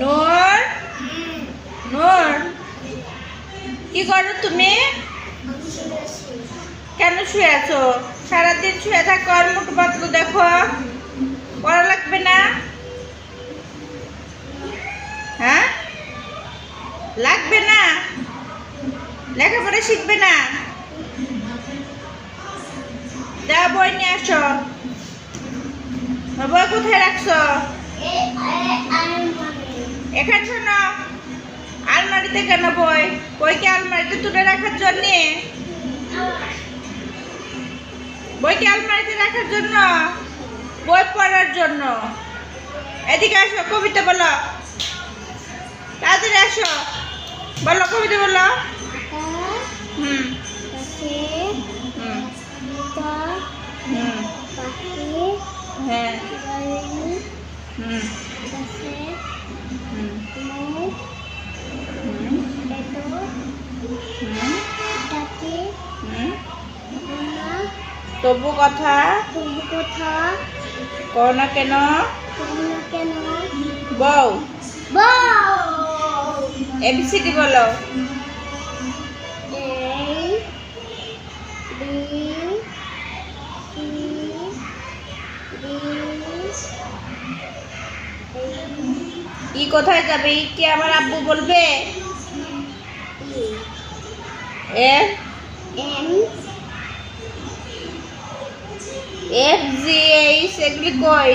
নূর, নূর, কি করো তুমি? কেন শুয়ে আছো? সারাদিন শুয়ে থাকো আর মোটু পাতলু দেখো, পড়া লাগবে না? হ্যাঁ, লাগবে না? লেখাপড়া শিখবে না? যাও বই নিয়ে আসো। বই কোথায় রাখছো? এখানে শোনো, আলমারিতে কেন বই? বই কি আলমারিতে তুলে রাখার জন্যে? বই কি আলমারিতে রাখার জন্য? বই পড়ার জন্য। এদিকে আসো, কবিতা বলো, তাড়াতাড়ি আসো, বলো কবিতা বলো। হুম হুম হুম হ্যাঁ হুম হুম তবু কথা কও না কেন? বউ এবিসিডি বলো। ই কোথায় যাবে? ই কি আমার আব্বু বলবে? এফ এফ জি এইচ এগুলি কই?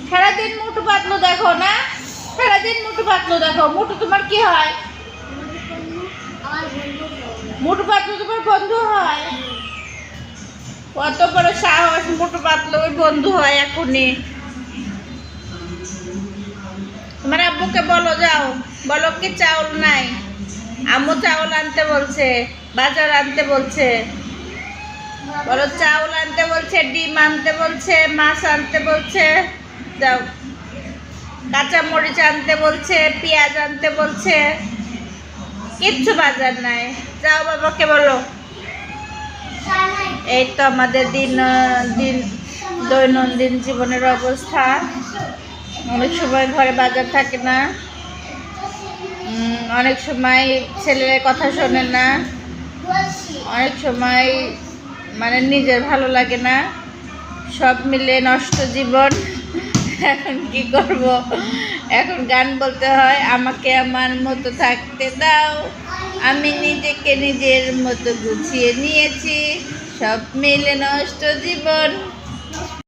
সারাদিন মোটু পাতলু দেখো না? সারাদিন মোটু পাতলু দেখো। মোটু তোমার কি হয়? মোটু পাতলু তোমার বন্ধু হয়? কত বড় সাহস, মোটু পাতলু ওই বন্ধু হয় এখনই। তোমার আব্বুকে বলো, যাও বলো কি চাউল নাই, আম্মু চাউল আনতে বলছে, বাজার আনতে বলছে, বলো চাউল আনতে বলছে, ডিম আনতে বলছে, মাছ আনতে বলছে, যাও কাঁচা মরিচ আনতে বলছে, পেঁয়াজ আনতে বলছে, কিচ্ছু বাজার নাই, যাও বাবাকে বলো। এই তো আমাদের দৈনন্দিন জীবনের অবস্থা। অনেক সময় ঘরে বাজার থাকে না, অনেক সময় ছেলের কথা শোনে না, অনেক সময় মানে নিজের ভালো লাগে না, সব মিলে নষ্ট জীবন। এখন কি করব? এখন গান বলতে হয়, আমাকে আমার মতো থাকতে দাও, আমি নিজেকে নিজের মতো গুছিয়ে নিয়েছি, সব মিলে নষ্ট জীবন।